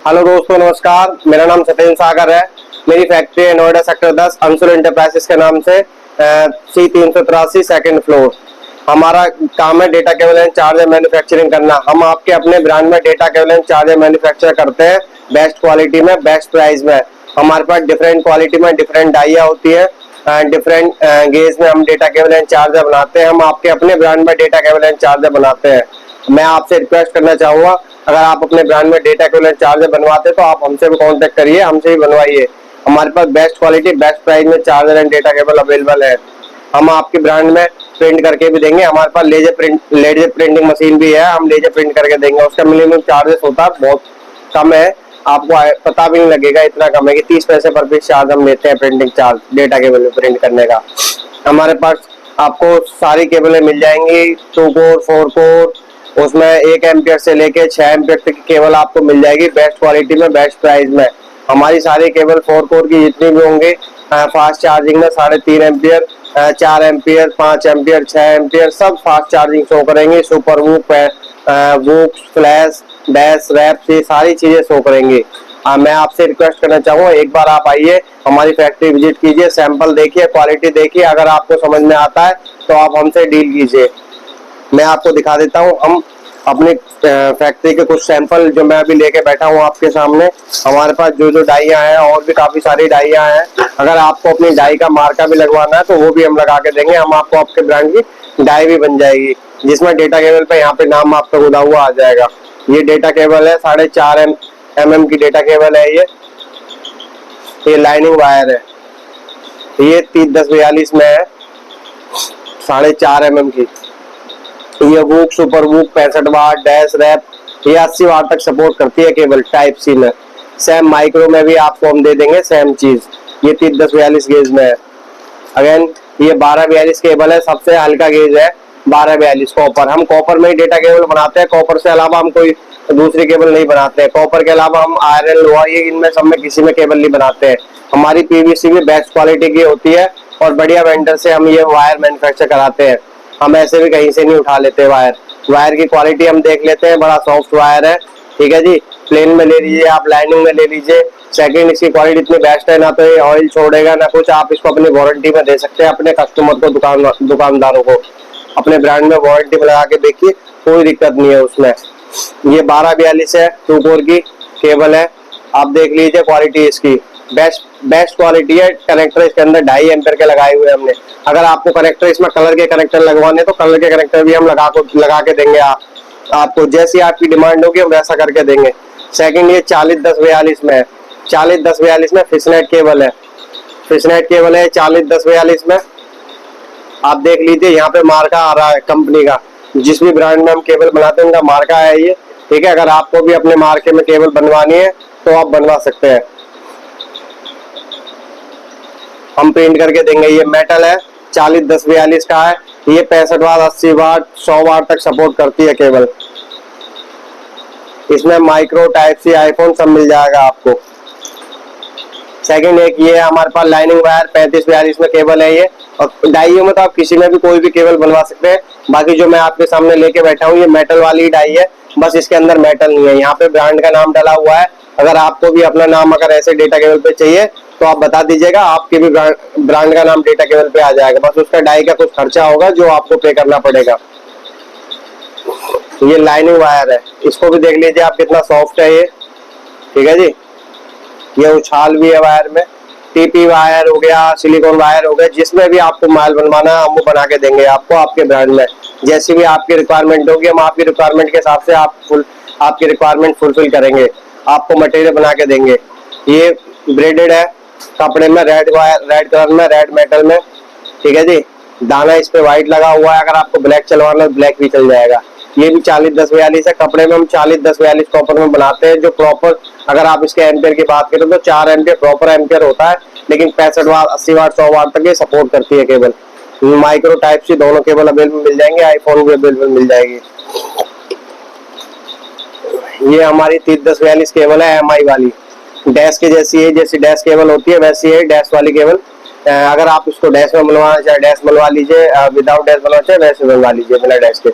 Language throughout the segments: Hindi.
हेलो दोस्तों, नमस्कार। मेरा नाम सत्येंद्र सागर है। मेरी फैक्ट्री है नोएडा सेक्टर 10 अंशुल एंटरप्राइजेस के नाम से, C 383 सेकंड फ्लोर। हमारा काम है data cable and charger manufacturing करना। हम आपके अपने ब्रांड में data cable and charger manufacture करते हैं, बेस्ट क्वालिटी में, बेस्ट प्राइस में। हमारे पास डिफरेंट क्वालिटी में डिफरेंट डाइया होती है, डिफरेंट गेज में हम डेटा केबल एंड चार्जर बनाते हैं। हम आपके अपने ब्रांड में डेटा केबल एंड चार्जर बनाते हैं। मैं आपसे रिक्वेस्ट करना चाहूंगा, अगर आप अपने ब्रांड में डेटा केबल चार्जर बनवाते तो आप हमसे भी कांटेक्ट करिए, हमसे भी बनवाइए। हमारे पास बेस्ट क्वालिटी बेस्ट प्राइस में charger and data cable available है। हम आपके ब्रांड में प्रिंट करके भी देंगे। हमारे पास लेजर प्रिंटिंग मशीन भी है, हम लेजर प्रिंट करके देंगे। उसका मिनिमम चार्जेस होता है, बहुत कम है, आपको पता भी नहीं लगेगा। इतना कम है कि 30 पैसे पर पीस चार्ज हम लेते हैं, प्रिंटिंग चार्ज डेटा केबल में प्रिंट करने का। हमारे पास आपको सारी केबलें मिल जाएंगी, 2 कोर 4 कोर, उसमें 1 एम्पियर से लेके 6 एम्पियर तक की केबल आपको मिल जाएगी, बेस्ट क्वालिटी में, बेस्ट प्राइस में। हमारी सारी केबल 4 कोर की जितनी भी होंगी, फास्ट चार्जिंग में 3.5 एम्पियर, 4 एम्पियर, 5 एम्पियर, 6 एम्पियर, सब फास्ट चार्जिंग शो करेंगे। Super VOOC, flash, dash, warp, ये सारी चीजें शो करेंगी। मैं आपसे रिक्वेस्ट करना चाहूँगा, एक बार आप आइए, हमारी फैक्ट्री विजिट कीजिए, सैंपल देखिए, क्वालिटी देखिए। अगर आपको समझ में आता है तो आप हमसे डील कीजिए। मैं आपको दिखा देता हूँ, हम अपनी फैक्ट्री के कुछ सैंपल जो मैं अभी लेके बैठा हूँ आपके सामने। हमारे पास जो डाइयाँ हैं, और भी काफी सारी डाइयाँ हैं। अगर आपको अपनी डाई का मार्का भी लगवाना है तो वो भी हम लगा के देंगे। हम आपको आपके ब्रांड की डाई भी बन जाएगी, जिसमें डेटा केबल पे यहाँ पे नाम आपका खुदा हुआ आ जाएगा। ये डेटा केबल है, 4.5 mm की डेटा केबल है। ये लाइनिंग वायर है, ये 301042 में है, 4.5 mm की। ये वूक, सुपर वूक, 65 वाट, डैश, रैप, ये 80 वाट तक सपोर्ट करती है केबल टाइप सी में। सेम माइक्रो में भी आपको हम दे देंगे सेम चीज। ये 301042 गेज में है। अगेन ये 1242 केबल है, सबसे हल्का गेज है 1242 कॉपर। हम कॉपर में ही डेटा केबल बनाते हैं, कॉपर से अलावा हम कोई दूसरी केबल नहीं बनाते हैं। कॉपर के अलावा हम आयरन, लोहा, ये इनमें सब में किसी में केबल नहीं बनाते हैं। हमारी पीवीसी भी बेस्ट क्वालिटी की होती है, और बढ़िया वेंडर से हम ये वायर मैन्युफैक्चर कराते हैं। हम ऐसे भी कहीं से नहीं उठा लेते वायर की क्वालिटी हम देख लेते हैं, बड़ा सॉफ्ट वायर है। ठीक है जी, प्लेन में ले लीजिए आप, लाइनिंग में ले लीजिए। सेकंड, इसकी क्वालिटी इतनी बेस्ट है, ना तो ये ऑयल छोड़ेगा ना कुछ। आप इसको अपनी वारंटी में दे सकते हैं अपने कस्टमर को, दुकानदारों को। अपने ब्रांड में वारंटी में लगा के देखिए, कोई दिक्कत नहीं है उसमें। ये 1242 है, 2 कोर की केबल है। आप देख लीजिए क्वालिटी इसकी बेस्ट क्वालिटी है। कनेक्टर इसके अंदर 2.5 एम्पियर के लगाए हुए हमने। अगर आपको कनेक्टर इसमें कलर के कनेक्टर लगवाने तो कलर के कनेक्टर भी हम लगा के देंगे। आपको जैसी आपकी डिमांड होगी हम वैसा करके देंगे। सेकंड, ये 401042 में है। 401042 में फिशनेट केबल है, 401042 में। आप देख लीजिए, यहाँ पे मार्का आ रहा है कंपनी का। जिस भी ब्रांड में हम केबल बनाते हैं उनका मार्का है ये। ठीक है, अगर आपको भी अपने मार्के में केबल बनवानी है तो आप बनवा सकते हैं, हम प्रिंट करके देंगे। ये मेटल है, 401042 का है। ये 65 वाट, 80 वाट, 100 वाट तक सपोर्ट करती है केबल। इसमें माइक्रो, टाइप सी, आईफोन सब मिल जाएगा आपको। सेकंड, एक ये है हमारे पास लाइनिंग वायर, 3542 में केबल है ये। और डाइयों में तो आप किसी में भी कोई भी केबल बनवा सकते हैं। बाकी जो मैं आपके सामने लेके बैठा हूँ ये मेटल वाली डाई है, बस इसके अंदर मेटल नहीं है। यहाँ पे ब्रांड का नाम डला हुआ है। अगर आपको भी अपना नाम अगर ऐसे डेटा केबल पे चाहिए तो आप बता दीजिएगा, आपके भी ब्रांड का नाम डेटा केबल पे आ जाएगा। बस उसका डाई का कुछ खर्चा होगा जो आपको पे करना पड़ेगा। ये लाइनिंग वायर है, इसको भी देख लीजिए आप, कितना सॉफ्ट है ये। ठीक है जी, ये उछाल भी है वायर में। टीपी वायर हो गया, सिलिकॉन वायर हो गया, जिसमें भी आपको माल बनवाना है हम वो बना के देंगे आपको, आपके ब्रांड में। जैसी भी आपकी रिक्वायरमेंट होगी हम आपकी रिक्वायरमेंट के हिसाब से आपकी रिक्वायरमेंट फुलफिल करेंगे, आपको मटेरियल बना के देंगे। ये ब्रेडेड है कपड़े में, रेड कलर में, रेड मेटल में। ठीक है जी, दाना इस पे व्हाइट लगा हुआ है। अगर आपको ब्लैक चलवाना है ब्लैक भी चल जाएगा। ये भी 401042 है। कपड़े में हम 401042 कॉपर में बनाते हैं, जो प्रॉपर, अगर आप इसके एम्पियर की बात करें तो 4 एम्पियर प्रॉपर एम्पियर होता है, लेकिन 65 वाट, 80 वाट, 100 वाट तक ये सपोर्ट करती है केबल। माइक्रो, टाइप सी दोनों केबल अवेलेबल मिल जाएंगे, आईफोन भी अवेलेबल मिल जाएगी। ये हमारी 301042 केबल है, MI वाली, डैश के जैसी है। जैसी डैश केबल होती है वैसी है डैश वाली केबल। अगर आप इसको डैश में बनवाना चाहे डैश बनवा लीजिए, विदाउट डैश बनवाना चाहे वैसे बनवा लीजिए, बिना डैश के।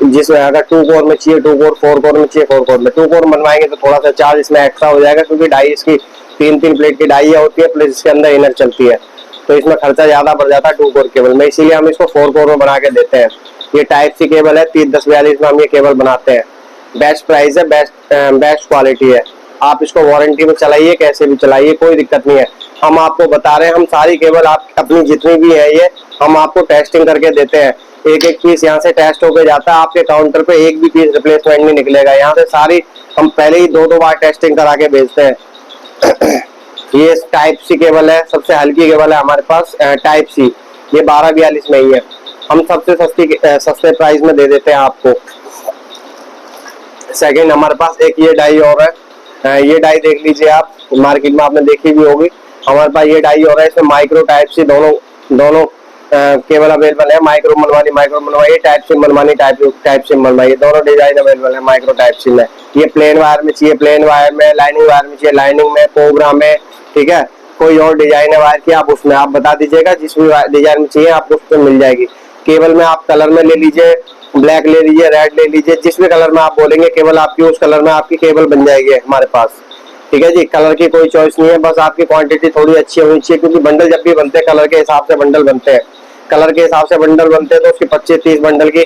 जिसमें अगर 2 कोर में चाहिए 2 कोर, 4 कोर में चाहिए 4 कोर में। 2 कोर बनवाएंगे तो थोड़ा सा चार्ज इसमें एक्स्ट्रा हो जाएगा, क्योंकि डाई इसकी 3 प्लेट की डाई होती है, प्लस इसके अंदर इनर चलती है, तो इसमें खर्चा ज्यादा बढ़ जाता है 2 कोर केबल में, इसीलिए हम इसको 4 कोर में बना के देते हैं। ये टाइप सी केबल है, 301042 में हम ये केबल बनाते हैं। बेस्ट प्राइस है, बेस्ट क्वालिटी है। आप इसको वारंटी में चलाइए, कैसे भी चलाइए, कोई दिक्कत नहीं है। हम आपको बता रहे हैं, हम सारी केबल आप अपनी जितनी भी है ये हम आपको टेस्टिंग करके देते हैं। एक एक पीस यहाँ से टेस्ट होके जाता है, आपके काउंटर पे एक भी पीस रिप्लेसमेंट नहीं निकलेगा। यहाँ से सारी हम पहले ही 2-2 बार टेस्टिंग करा के भेजते हैं। ये टाइप सी केबल है, सबसे हल्की केबल है हमारे पास टाइप सी, ये 1242 में ही है। हम सबसे सस्ते प्राइस में दे देते हैं आपको। सेकंड हमारे पास एक ये डाई और है, ये डाई देख लीजिए आप, मार्केट में आपने देखी भी होगी। हमारे पास ये डाई और है, इसमें माइक्रो टाइप सी दोनों केबल अवेलेबल है। माइक्रो मनवाइए, टाइप सी मनवानी टाइप सी मनवाइए, दोनों डिजाइन अवेलेबल है माइक्रो टाइप सी में। ये प्लेन वायर में चाहिए प्लेन वायर में, लाइनिंग वायर में चाहिए लाइनिंग में, कोबरा में, ठीक है। कोई और डिजाइन है वायर की आप उसमें आप बता दीजिएगा, जिस भी डिजाइन में चाहिए आपको उसमें मिल जाएगी। केबल में आप कलर में ले लीजिए, ब्लैक ले लीजिए, रेड ले लीजिए, जिस भी कलर में आप बोलेंगे केबल आपकी उस कलर में आपकी केबल बन जाएगी हमारे पास, ठीक है जी। कलर की कोई चॉइस नहीं है, बस आपकी क्वांटिटी थोड़ी अच्छी होनी चाहिए, क्योंकि बंडल जब भी बनते हैं कलर के हिसाब से बंडल बनते हैं। कलर के हिसाब से बंडल बनते हैं तो उसकी 25-30 बंडल की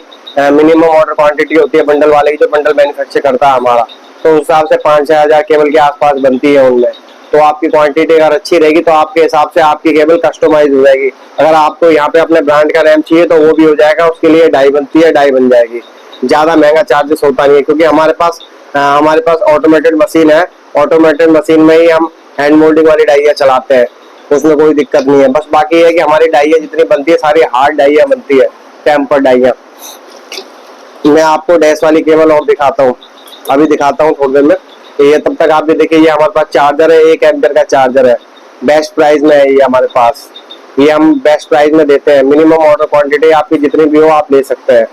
मिनिमम ऑर्डर क्वांटिटी होती है बंडल वाले की, जो बंडल मैन्युफैक्चर करता है हमारा, तो उस हिसाब से 5-6 हजार केबल के आसपास बनती है उनमें। तो आपकी क्वांटिटी अगर अच्छी रहेगी तो आपके हिसाब से आपकी केबल कस्टमाइज हो जाएगी। अगर आपको यहाँ पे अपने ब्रांड का रैम चाहिए तो वो भी हो जाएगा, उसके लिए डाई बनती है, डाई बन जाएगी। ज्यादा महंगा चार्जेस होता नहीं है, क्योंकि हमारे पास ऑटोमेटेड मशीन है। ऑटोमेटेड मशीन में ही हम हैंड मोल्डिंग वाली डाइयाँ चलाते हैं, उसमें कोई दिक्कत नहीं है। बस बाकी है कि हमारी डाइयाँ जितनी बनती है सारी हार्ड डाइयाँ बनती है, टेम्पर डाइयाँ। मैं आपको डैश वाली केबल और दिखाता हूँ, अभी दिखाता हूँ थोड़ी देर में। ये तब तक आप भी देखिए, ये हमारे पास चार्जर है, 1 एम्पियर का चार्जर है, बेस्ट प्राइस में है ये हमारे पास। ये हम बेस्ट प्राइस में देते हैं। मिनिमम ऑर्डर क्वांटिटी आपकी जितनी भी हो आप ले सकते हैं,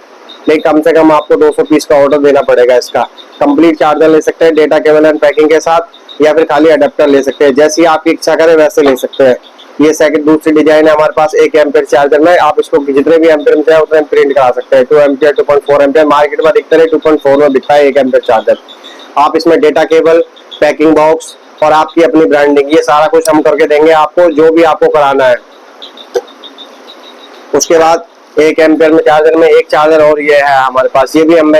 लेकिन कम से कम आपको 200 पीस का ऑर्डर देना पड़ेगा। इसका कंप्लीट चार्जर ले सकते हैं डेटा केबल एंड पैकिंग के साथ, या फिर खाली अडेप्टर ले सकते हैं, जैसी आपकी इच्छा करे वैसे ले सकते हैं। ये सेकंड दूसरी डिजाइन है हमारे पास 1 एम्पियर चार्जर में, आप इसको जितने भी एम्पियर में चाहे उतने प्रिंट करा सकते हैं। 2 एम्पियर 2.4 एम्पियर मार्केट में दिखते हैं, 2.4 में दिखता है 1 एम्पियर चार्जर। आप इसमें डेटा केबल, पैकिंग बॉक्स और आपकी अपनी ब्रांडिंग, ये सारा कुछ हम करके देंगे आपको, जो भी आपको कराना है। उसके बाद 1 एम्पियर में चार्जर में एक चार्जर और ये है हमारे पास, ये भी हम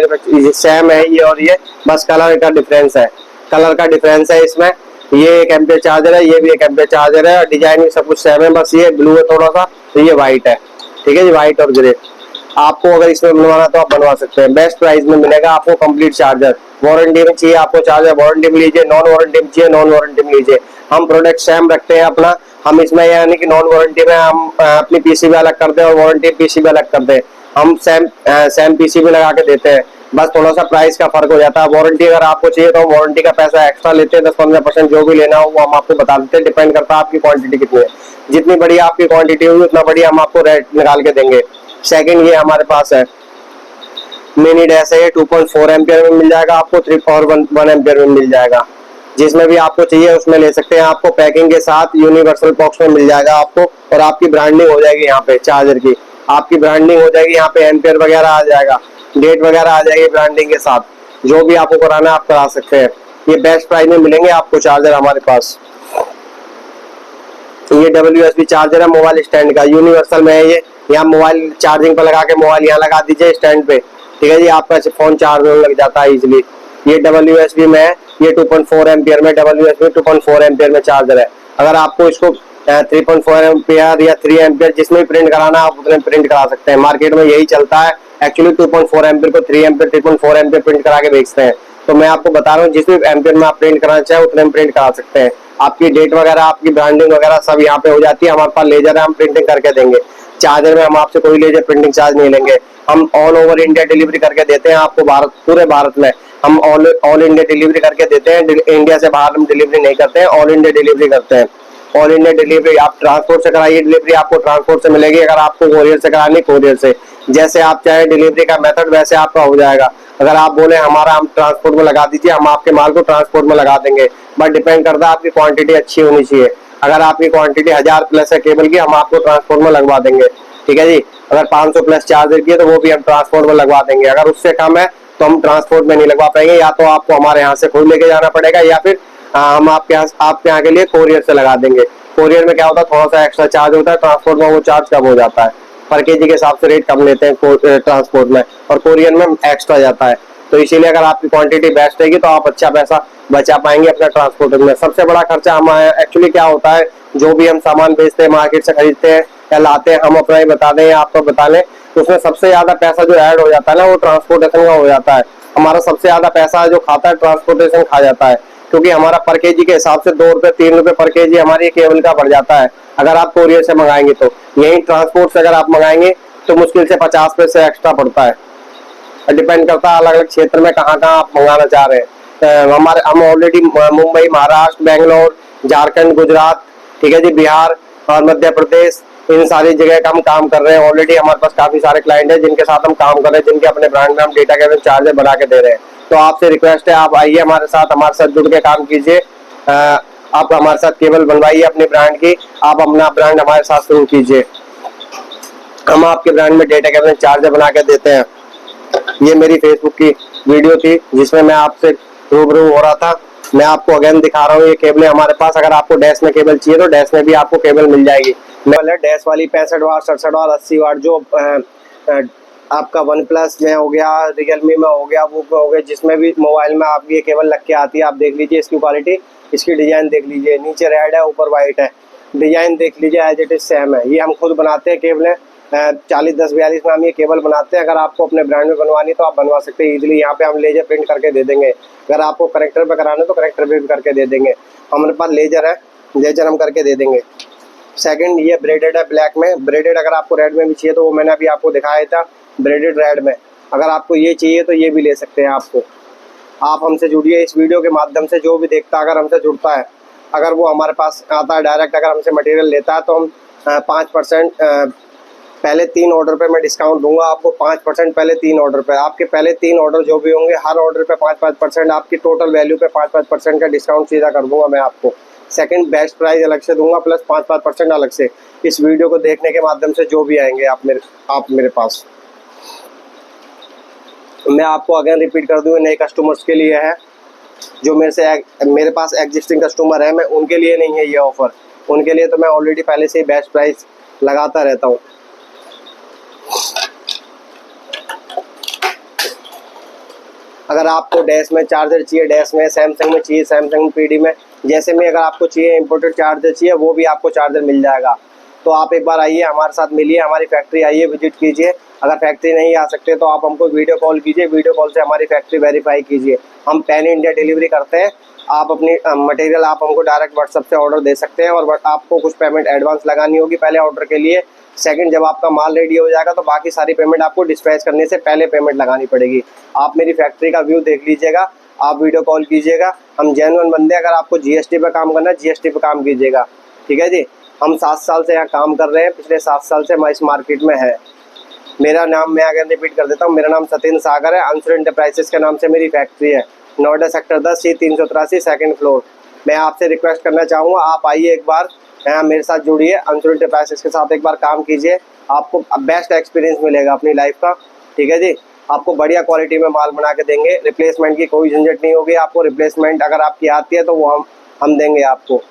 सेम है ये, और ये बस कलर का डिफरेंस है, कलर का डिफरेंस है इसमें। ये 1 एम्पियर चार्जर है, ये भी 1 एम्पियर चार्जर है, डिजाइन भी सब कुछ सेम है, बस ये ब्लू है थोड़ा सा, तो ये व्हाइट है, ठीक है जी, व्हाइट और ग्रे। आपको अगर इसमें बनवाना तो आप बनवा सकते हैं, बेस्ट प्राइस में मिलेगा आपको कंप्लीट चार्जर। वारंटी में चाहिए आपको चार्जर, वारंटी में लीजिए, नॉन वारंटी में चाहिए नॉन वारंटी में लीजिए। हम प्रोडक्ट सेम रखते हैं अपना, हम इसमें यानी कि नॉन वारंटी में हम अपनी पीसीबी अलग करते हैं और वारंटी पीसीबी अलग करते हैं। हम सेम पीसीबी लगा के देते हैं, बस थोड़ा सा प्राइस का फर्क हो जाता है। वारंटी अगर आपको चाहिए तो वारंटी का पैसा एक्स्ट्रा लेते हैं, 10-15% जो भी लेना हो वो हम आपको बता देते हैं, डिपेंड करता है आपकी क्वांटिटी कितनी है। जितनी बड़ी आपकी क्वांटिटी होगी उतना बढ़िया हम आपको रेट निकाल के देंगे। सेकंड ये हमारे पास है मिनी डैश है, ये 2.4 एम्पियर में मिल जाएगा आपको, 3 और 1 एम्पियर में मिल जाएगा, जिसमें भी आपको चाहिए उसमें ले सकते हैं। आपको पैकिंग के साथ यूनिवर्सल बॉक्स में मिल जाएगा आपको, और आपकी ब्रांडिंग हो जाएगी यहाँ पे चार्जर की, आपकी ब्रांडिंग हो जाएगी यहाँ पे, एम्पियर वगैरह आ जाएगा, डेट वगैरह आ जाएगी ब्रांडिंग के साथ। जो भी आपको कराना है आप करा सकते हैं। ये बेस्ट प्राइस में मिलेंगे आपको चार्जर हमारे पास। ये WSB चार्जर है मोबाइल स्टैंड का, यूनिवर्सल में है ये। यहाँ मोबाइल चार्जिंग पर लगा के मोबाइल यहाँ लगा दीजिए स्टैंड पे, ठीक है जी, आपका फोन चार्ज होने लग जाता है इजिली। ये WSB में है, ये 2.4 एम्पियर में WSB 2.4 एम्पियर में चार्जर है। अगर आपको इसको 3.4 एम्पियर या 3 एम्पियर जिसमें प्रिंट कराना है आप उतने प्रिंट करा सकते हैं, मार्केट में यही चलता है। एक्चुअली 2.4 एम्पियर को 3 एम्पियर 3.4 एम्पियर प्रिंट करा के बेचते हैं, तो मैं आपको बता रहा हूँ जिस भी एम्पियर में आप प्रिंट कराना चाहे उतने में प्रिंट करा सकते हैं। आपकी डेट वगैरह, आपकी ब्रांडिंग वगैरह सब यहाँ पे हो जाती है। हमारे पास लेजर है, हम प्रिंटिंग करके देंगे। चार्जर में हम आपसे कोई लेजर प्रिंटिंग चार्ज नहीं लेंगे। हम ऑल ओवर इंडिया डिलीवरी करके देते हैं आपको, पूरे भारत में हम ऑल इंडिया डिलीवरी करके देते हैं। इंडिया से बाहर हम डिलीवरी नहीं करते हैं, ऑल इंडिया डिलीवरी करते हैं। ऑल इंडिया डिलीवरी आप ट्रांसपोर्ट से कराइए, डिलीवरी आपको ट्रांसपोर्ट से मिलेगी। अगर आपको कोरियर से करानी, कोरियर से, जैसे आप चाहे डिलीवरी का मेथड वैसे आपका हो जाएगा। अगर आप बोले हमारा हम ट्रांसपोर्ट में लगा दीजिए, हम आपके माल को ट्रांसपोर्ट में लगा देंगे, बट डिपेंड करता है आपकी क्वांटिटी अच्छी होनी चाहिए। अगर आपकी क्वांटिटी 1000 प्लस है केबल की, हम आपको ट्रांसपोर्ट में लगवा देंगे। ठीक है जी। अगर 500 प्लस चार्जर की है तो वो भी हम ट्रांसपोर्ट में लगवा देंगे। अगर उससे कम है तो हम ट्रांसपोर्ट में नहीं लगवा पाएंगे, या तो आपको हमारे यहाँ से खुद लेके जाना पड़ेगा, या फिर हम आपके यहाँ के लिए कोरियर से लगा देंगे। कोरियर में क्या होता है, थोड़ा सा एक्स्ट्रा चार्ज होता है, ट्रांसपोर्ट में वो चार्ज कम हो जाता है। पर केजी के हिसाब से रेट कम लेते हैं ट्रांसपोर्ट में, और कोरियर में एक्स्ट्रा जाता है। तो इसीलिए अगर आपकी क्वांटिटी बेस्ट रहेगी तो आप अच्छा पैसा बचा पाएंगे अपना ट्रांसपोर्टिंग में। सबसे बड़ा खर्चा हमारा एक्चुअली क्या होता है, जो भी हम सामान बेचते हैं, मार्केट से खरीदते हैं या लाते हैं, हम अपना ही बता दें या आप तो बता लें, तो उसमें सबसे ज्यादा पैसा जो ऐड हो जाता है ना, वो ट्रांसपोर्टेशन का हो जाता है। हमारा सबसे ज्यादा पैसा जो खाता है ट्रांसपोर्टेशन खा जाता है, क्योंकि हमारा पर केजी के हिसाब से 2 रुपए 3 रुपए पर केजी हमारी केबल का बढ़ जाता है अगर आप कोरियर से मंगाएंगे। तो यही ट्रांसपोर्ट से अगर आप मंगाएंगे तो मुश्किल से 50 पैसे एक्स्ट्रा पड़ता है। डिपेंड करता है अलग अलग क्षेत्र में कहाँ कहाँ आप मंगाना चाह रहे हैं। हम ऑलरेडी मुंबई, महाराष्ट्र, बेंगलोर, झारखंड, गुजरात, ठीक है जी, बिहार और मध्य प्रदेश, इन सारी जगह का हम काम कर रहे हैं। ऑलरेडी हमारे पास काफी सारे क्लाइंट हैं जिनके साथ हम काम कर रहे हैं, जिनके अपने ब्रांड में हम डेटा केबल चार्जर बना के दे रहे हैं। तो आपसे रिक्वेस्ट है, आप आइए हमारे साथ जुड़ के काम कीजिए। आप हमारे साथ केबल बनवाइए अपने ब्रांड की, आप अपना ब्रांड हमारे साथ शुरू कीजिए। हम आपके ब्रांड में डेटा केबल चार्जर बना के देते हैं। ये मेरी फेसबुक की वीडियो थी जिसमें मैं आपसे रूबरू हो रहा था। मैं आपको अगेन दिखा रहा हूँ ये केबलें हमारे पास। अगर आपको डैश में केबल चाहिए तो डैश में भी आपको केबल मिल जाएगी। डैश वाली 65 वाट, 67 वाट, 80 वाट, जो आपका वन प्लस में हो गया, रियलमी में हो गया, वो हो गया, जिसमें भी मोबाइल में आपकी ये केबल लग के आती है। आप देख लीजिए इसकी क्वालिटी, इसकी डिजाइन देख लीजिए, नीचे रेड है, ऊपर व्हाइट है। डिजाइन देख लीजिए, एज इट इज सेम है। ये हम खुद बनाते हैं केबलें, 401042 में हम ये केबल बनाते हैं। अगर आपको अपने ब्रांड में बनवानी तो आप बनवा सकते हैं इजीली। यहाँ पे हम लेजर प्रिंट करके दे देंगे। अगर आपको करेक्टर पे कराना तो करेक्टर पे भी करके दे देंगे। हमारे पास लेजर है, लेजर हम करके दे देंगे। सेकंड, ये ब्रेडेड है ब्लैक में। ब्रेडेड अगर आपको रेड में भी चाहिए तो वो मैंने अभी आपको दिखाया था, ब्रेडेड रेड में। अगर आपको ये चाहिए तो ये भी ले सकते हैं आपको। आप हमसे जुड़िए इस वीडियो के माध्यम से। जो भी देखता अगर हमसे जुड़ता है, अगर वो हमारे पास आता है डायरेक्ट, अगर हमसे मटेरियल लेता है तो हम 5% पहले 3 ऑर्डर पे मैं डिस्काउंट दूंगा आपको। 5% पहले 3 ऑर्डर पे। आपके पहले 3 ऑर्डर जो भी होंगे, हर ऑर्डर पे 5-5%, आपकी टोटल वैल्यू पे 5-5% का डिस्काउंट सीधा कर दूंगा मैं आपको। सेकंड, बेस्ट प्राइस अलग से दूंगा, प्लस 5-5% अलग से। इस वीडियो को देखने के माध्यम से जो भी आएंगे आप मेरे पास। मैं आपको अगेन रिपीट कर दूँ, नए कस्टमर्स के लिए है। जो मेरे पास एग्जिस्टिंग कस्टमर है, मैं उनके लिए नहीं है ये ऑफर। उनके लिए तो मैं ऑलरेडी पहले से ही बेस्ट प्राइस लगाता रहता हूँ। अगर आपको डैश में चार्जर चाहिए, डैश में, सैमसंग में चाहिए, सैमसंग पीडी में, जैसे में अगर आपको चाहिए इंपोर्टेड चार्जर चाहिए, वो भी आपको चार्जर मिल जाएगा। तो आप एक बार आइए, हमारे साथ मिलिए, हमारी फैक्ट्री आइए, विजिट कीजिए। अगर फैक्ट्री नहीं आ सकते तो आप हमको वीडियो कॉल कीजिए, वीडियो कॉल से हमारी फैक्ट्री वेरीफाई कीजिए। हम पैन इंडिया डिलीवरी करते हैं। आप अपनी मटेरियल आप हमको डायरेक्ट व्हाट्सएप से ऑर्डर दे सकते हैं, और आपको कुछ पेमेंट एडवांस लगानी होगी पहले ऑर्डर के लिए। सेकंड, जब आपका माल रेडी हो जाएगा तो बाकी सारी पेमेंट आपको डिस्पैच करने से पहले पेमेंट लगानी पड़ेगी। आप मेरी फैक्ट्री का व्यू देख लीजिएगा, आप वीडियो कॉल कीजिएगा। हम जेन्युइन बंदे। अगर आपको जीएसटी पे काम करना है, जीएसटी पे काम कीजिएगा, ठीक है जी। हम 7 साल से यहाँ काम कर रहे हैं, पिछले 7 साल से हमारे इस मार्केट में है। मेरा नाम मैं अगर रिपीट कर देता हूँ, मेरा नाम सत्येंद्र सागर है। अंशुल एंटरप्राइजेस के नाम से मेरी फैक्ट्री है, Noida sector 10, C383, second floor. मैं आपसे रिक्वेस्ट करना चाहूँगा, आप आइए एक बार, यहाँ मेरे साथ जुड़िए, अंशुल एंटरप्राइजेस के साथ एक बार काम कीजिए। आपको बेस्ट एक्सपीरियंस मिलेगा अपनी लाइफ का, ठीक है जी। आपको बढ़िया क्वालिटी में माल बना के देंगे। रिप्लेसमेंट की कोई झंझट नहीं होगी आपको। रिप्लेसमेंट अगर आपकी आती है तो वो हम देंगे आपको।